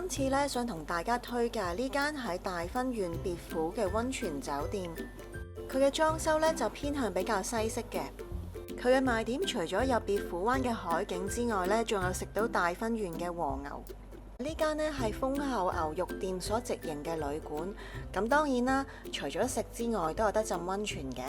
今次咧想同大家推介呢間喺大分縣別府嘅溫泉酒店，佢嘅裝修咧就偏向比較西式嘅。佢嘅賣點除咗有別府灣嘅海景之外咧，仲有食到大分縣嘅和牛。呢間呢係豐厚牛肉店所直營嘅旅館，咁當然啦，除咗食之外都有得浸溫泉嘅。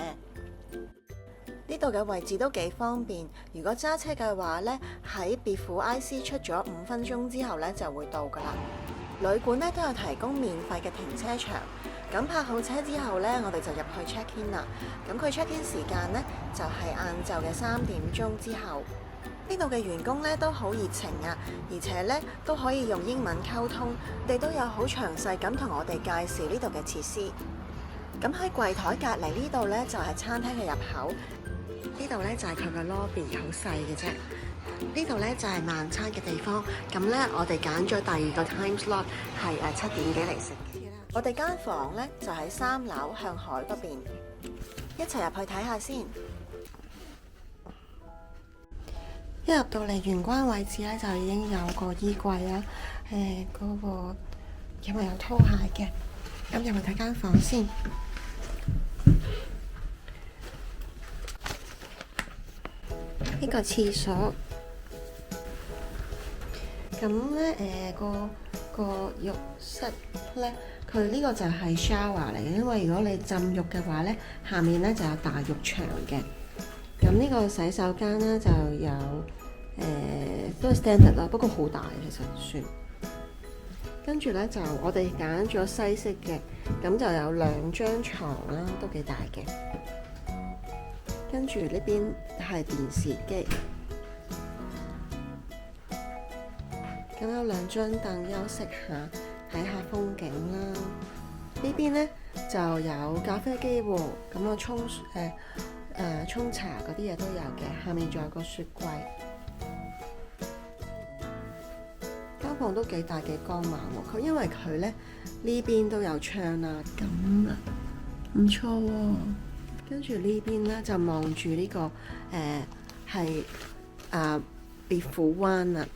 呢度嘅位置都幾方便，如果揸車嘅話呢，喺別府 IC 出咗5分鐘之後呢就會到㗎喇。旅館呢都有提供免費嘅停車場，咁泊好車之後呢，我哋就入去 check in 啦。咁佢 check in 時間呢，就係晏晝嘅3點鐘之後。呢度嘅員工呢都好熱情啊，而且呢都可以用英文溝通，佢哋都有好詳細咁同我哋介紹呢度嘅設施。咁喺櫃台隔離呢度呢，就係餐廳嘅入口。呢度呢就係佢嘅 lobby， 好細嘅啫。呢度呢就係晚餐嘅地方。咁呢，我哋揀咗第2個 time slot 係7點幾嚟食嘅。我哋間房呢就喺3樓向海嗰邊，一齊入去睇下先。一入到嚟玄關位置呢，就已經有個衣櫃啦。嗰個因為有拖鞋嘅，咁入去睇間房先。呢個廁所，咁咧個浴室咧，佢呢個就係 shower 嚟嘅，因為如果你浸浴嘅話咧，下面咧就有大浴場嘅。咁呢個洗手間咧就有都係 standard 啦，不過好大其實算。跟住咧就我哋揀咗西式嘅，咁就有2張床啦，都幾大嘅。跟住呢邊係電視機，咁有2張凳休息下，睇下風景啦。呢邊呢就有咖啡機喎，咁啊沖茶嗰啲嘢都有嘅。下面仲有個雪櫃，間房都幾大幾光猛喎。佢因為佢呢邊都有窗啦，咁啊唔錯喎。跟住呢邊咧就望住呢個係別府灣啊，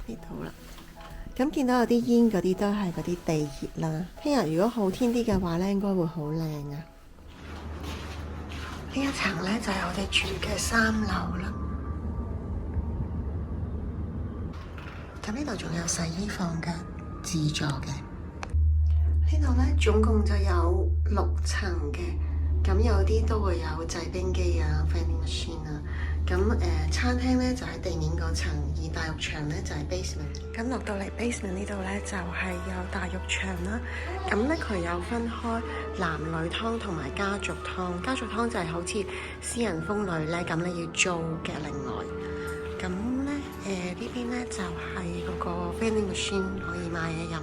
呢度啦。咁見到有啲煙嗰啲都係嗰啲地熱啦。聽日如果好天啲嘅話咧，應該會好靚啊。呢一層咧就係我哋住嘅3樓啦。咁呢度仲有洗衣房嘅，自助嘅。呢度咧總共就有6層嘅，咁有啲都會有製冰機啊、vending machine 啊。咁餐廳咧就喺地面嗰層，而大浴場咧就係 basement。咁落到嚟 basement 呢度咧就係有大浴場啦。咁咧佢有分開男女湯同埋家族湯。家族湯就係好似私人風呂咧，咁你要租嘅另外。咁咧呢邊咧就係嗰個 vending machine 可以買嘢飲。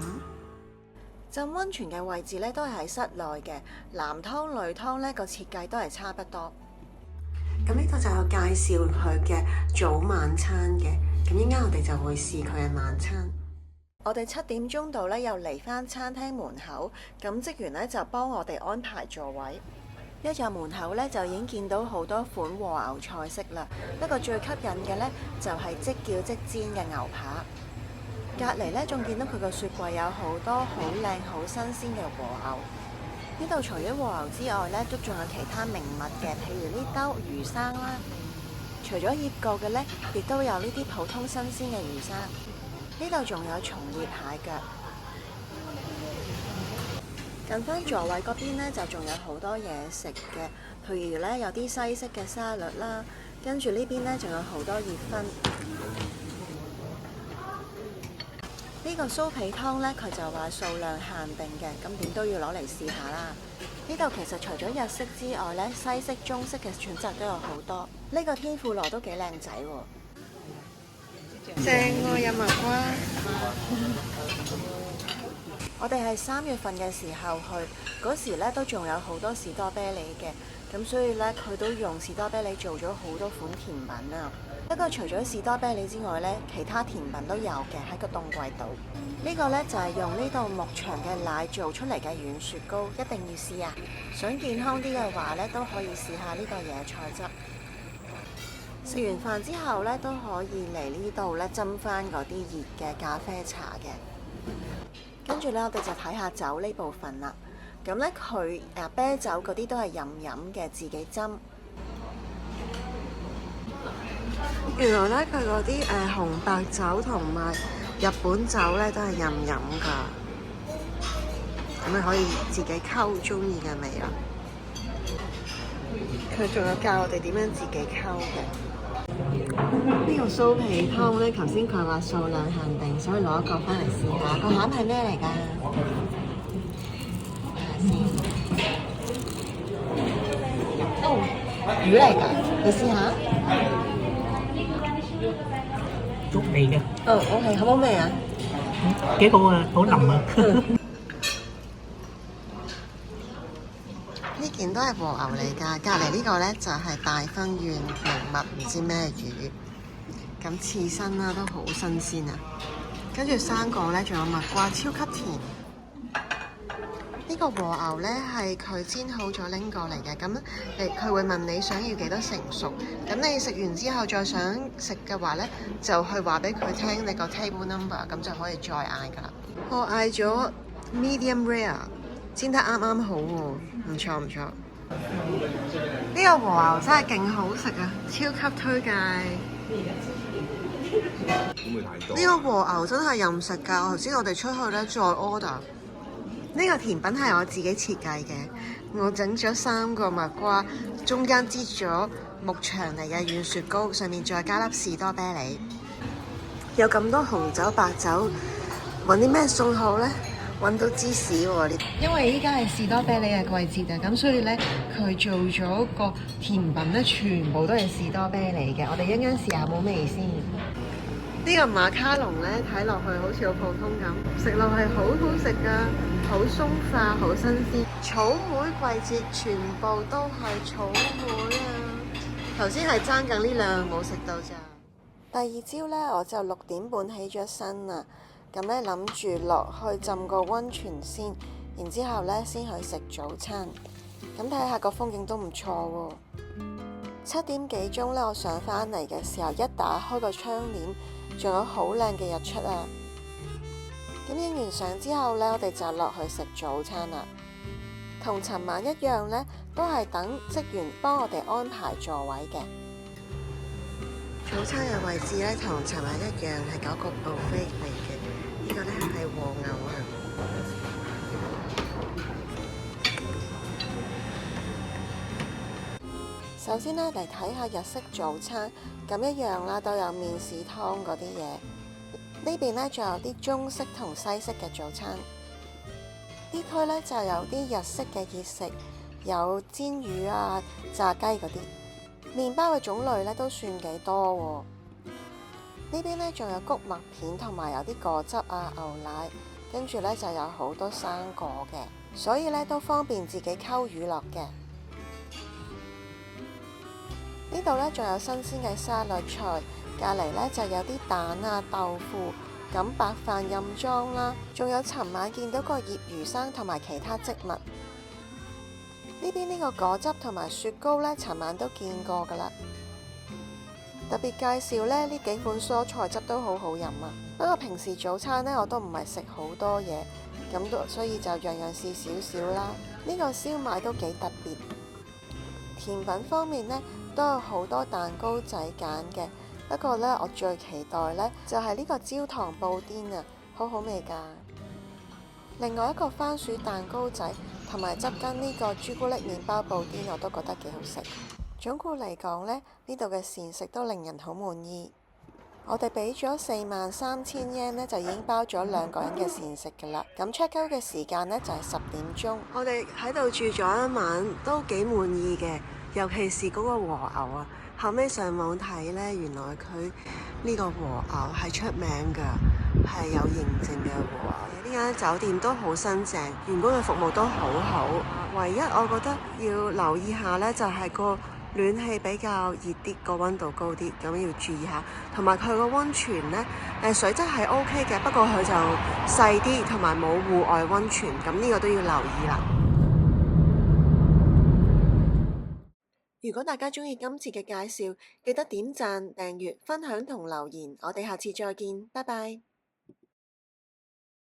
浸溫泉嘅位置咧都係喺室內嘅，男湯女湯咧個設計都係差不多。咁呢度就有介紹佢嘅早晚餐嘅，咁依家我哋就會試佢嘅晚餐。我哋7點鐘度咧又嚟返餐廳門口，咁職員咧就幫我哋安排座位。一入門口咧就已經見到好多款和牛菜式啦，不過最吸引嘅咧就係即叫即煎嘅牛扒。隔離咧，仲見到佢個雪櫃有好多好靚、好新鮮嘅和牛。呢度除咗和牛之外咧，都仲有其他名物嘅，譬如呢兜魚生啦。除咗醃過嘅咧，亦都有呢啲普通新鮮嘅魚生。呢度仲有松葉蟹腳。近翻座位嗰邊咧，就仲有好多嘢食嘅，譬如咧有啲西式嘅沙律啦，跟住呢邊咧仲有好多熱葷。呢個酥皮湯呢，佢就話數量限定嘅，咁點都要攞嚟試下啦。呢度其實除咗日式之外呢，西式、中式嘅選擇都有好多。呢個天婦羅都幾靚仔喎，正喎，有麻瓜。我哋係3月份嘅時候去，嗰時呢都仲有好多士多啤梨嘅，咁所以呢，佢都用士多啤梨做咗好多款甜品啊。不過除咗士多啤梨之外呢，其他甜品都有嘅喺個凍櫃度。呢個呢，就係用呢度牧場嘅奶做出嚟嘅軟雪糕，一定要試啊！想健康啲嘅話呢，都可以試下呢個野菜汁。食完飯之後咧，都可以嚟呢度咧斟翻嗰啲熱嘅咖啡茶嘅。跟住咧，我哋就睇下酒呢部分啦。咁咧，佢啤酒嗰啲都係任飲嘅，自己斟。原來咧，佢嗰啲紅白酒同埋日本酒咧都係任飲㗎。咁你可以自己溝中意嘅味啦。佢仲有教我哋點樣自己溝嘅。呢個酥皮湯咧，頭先佢話數量限定，所以攞一個翻嚟試下。個餡係咩嚟㗎？睇下先。哦，魚嚟㗎，你試下。粥味嘅。OK， 好唔好味啊？幾好啊，好腍啊！呢件都係和牛嚟㗎，隔離呢個咧就係大分縣名物唔知咩魚，咁刺身啦都好新鮮啊！跟住生果咧仲有蜜瓜，超級甜。呢個和牛咧係佢煎好咗拎過嚟嘅，咁佢會問你想要幾多成熟，咁你食完之後再想食嘅話咧，就去話俾佢聽你個 table number，咁就可以再嗌㗎啦。我嗌咗 medium rare， 煎得啱啱好喎，唔錯唔錯。呢個和牛真係勁好食啊，超級推介。呢個和牛真係任食㗎，頭先我哋出去咧再 order。呢個甜品係我自己設計嘅，我整咗3個蜜瓜，中間擠咗牧場嚟嘅軟雪糕，上面再加粒士多啤梨。有咁多紅酒白酒，揾啲咩餸好呢？揾到芝士喎，因為依家係士多啤梨嘅季節啊，咁所以咧佢做咗個甜品咧，全部都係士多啤梨嘅。我哋一陣間試下冇味先。呢個馬卡龍咧睇落去好似好普通咁，食落係好好食㗎，好鬆化，好新鮮。草莓季節全部都係草莓啊！頭先係爭緊呢兩樣冇食到咋。第二朝咧我就6點半起咗身啦。咁咧諗住落去浸個溫泉先，然之後咧先去食早餐。咁睇下個風景都唔錯喎。7點幾鐘咧，我上返嚟嘅時候，一打開個窗簾，仲有好靚嘅日出啊！咁影完相之後咧，我哋就落去食早餐啦。同尋晚一樣咧，都係等職員幫我哋安排座位嘅。早餐嘅位置咧，同尋晚一樣係嗰個 buffet 嚟嘅。呢個咧係和牛啊！首先咧嚟睇下日式早餐，咁一樣啦，都有麵豉湯嗰啲嘢。呢邊咧仲有啲中式同西式嘅早餐。呢區咧就有啲日式嘅熱食，有煎魚啊、炸雞嗰啲。麵包嘅種類咧都算幾多喎。呢邊咧仲有谷麥片同埋有啲果汁啊、牛奶，跟住咧就有好多生果嘅，所以咧都方便自己溝乳酪嘅。呢度咧仲有新鮮嘅沙律菜，隔離咧就有啲蛋啊、豆腐、咁白飯任裝啦，仲有尋晚見到個醃魚生同埋其他漬物。呢邊呢個果汁同埋雪糕咧，尋晚都見過㗎啦。特別介紹咧，呢幾款蔬菜汁都好好飲啊！不過平時早餐呢，我都唔係食好多嘢，所以就樣樣試少少啦。呢個燒賣都幾特別。甜品方面呢，都有好多蛋糕仔揀嘅，不過呢，我最期待呢，就係呢個焦糖布甸啊，好好味㗎。另外一個番薯蛋糕仔同埋執跟呢個朱古力麵包布甸，我都覺得幾好食。總括嚟講呢，呢度嘅膳食都令人好滿意。我哋俾咗43,000 yen 呢，就已經包咗2個人嘅膳食㗎啦。咁 check out 嘅時間呢，就係10點鐘。我哋喺度住咗一晚，都幾滿意嘅。尤其是嗰個和牛啊，後尾上網睇呢，原來佢呢個和牛係出名㗎，係有認證嘅和牛。呢間酒店都好新淨，員工嘅服務都好好。唯一我覺得要留意下呢，就係個暖氣比較熱啲，個溫度高啲，咁要注意下。同埋佢個溫泉呢，水質係 OK 嘅，不過佢就細啲，同埋冇戶外溫泉，咁呢個都要留意啦。如果大家鍾意今次嘅介紹，記得點讚、訂閱、分享同留言。我哋下次再見，拜拜。